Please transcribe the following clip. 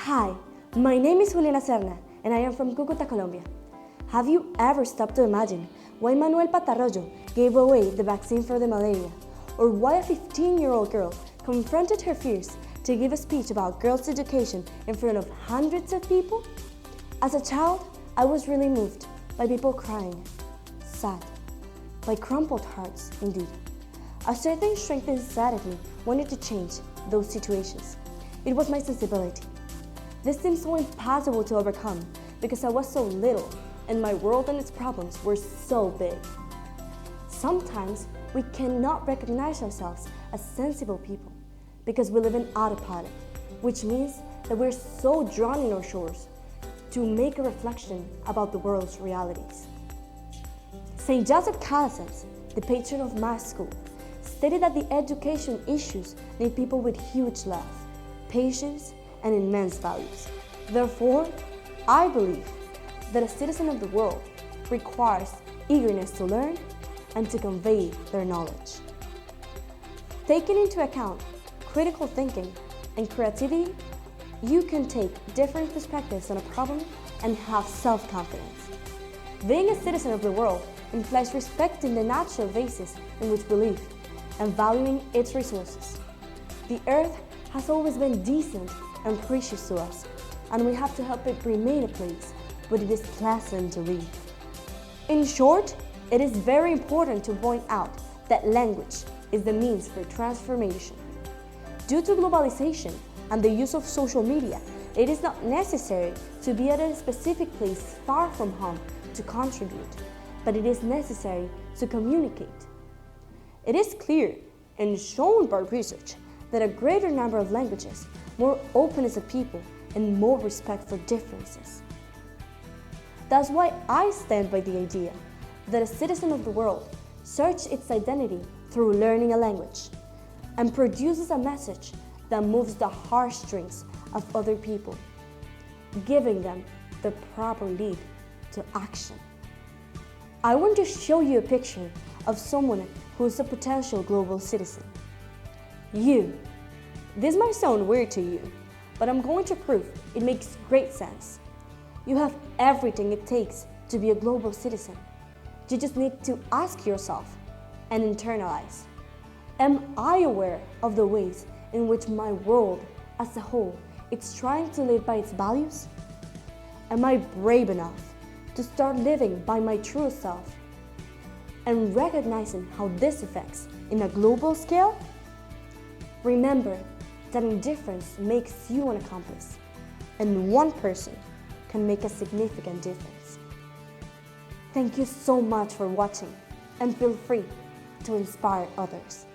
Hi, my name is Juliana Serna and I am from Cúcuta, Colombia. Have you ever stopped to imagine why Manuel Patarroyo gave away the vaccine for the malaria? Or why a 15-year-old girl confronted her fears to give a speech about girls' education in front of hundreds of people? As a child, I was really moved by people crying, sad, by crumpled hearts indeed. A certain strength inside of me wanted to change those situations. It was my sensibility. This seemed so impossible to overcome because I was so little and my world and its problems were so big. Sometimes we cannot recognize ourselves as sensible people because we live in autopilot, which means that we're so drawn in our shores to make a reflection about the world's realities. St. Joseph Calasanz, the patron of my school, stated that the education issues need people with huge love, patience, and immense values. Therefore, I believe that a citizen of the world requires eagerness to learn and to convey their knowledge. Taking into account critical thinking and creativity, you can take different perspectives on a problem and have self-confidence. Being a citizen of the world implies respecting the natural basis in which we live and valuing its resources. The earth has always been decent and precious to us, and we have to help it remain a place where it is pleasant to live. In short, it is very important to point out that language is the means for transformation. Due to globalization and the use of social media, it is not necessary to be at a specific place far from home to contribute, but it is necessary to communicate. It is clear and shown by research that a greater number of languages, more openness of people, and more respect for differences. That's why I stand by the idea that a citizen of the world searches its identity through learning a language and produces a message that moves the heartstrings of other people, giving them the proper lead to action. I want to show you a picture of someone who is a potential global citizen. You. This might sound weird to you, but I'm going to prove it makes great sense. You have everything it takes to be a global citizen. You just need to ask yourself and internalize. Am I aware of the ways in which my world as a whole is trying to live by its values? Am I brave enough to start living by my true self and recognizing how this affects in a global scale? Remember that indifference makes you an accomplice, and one person can make a significant difference. Thank you so much for watching, and feel free to inspire others.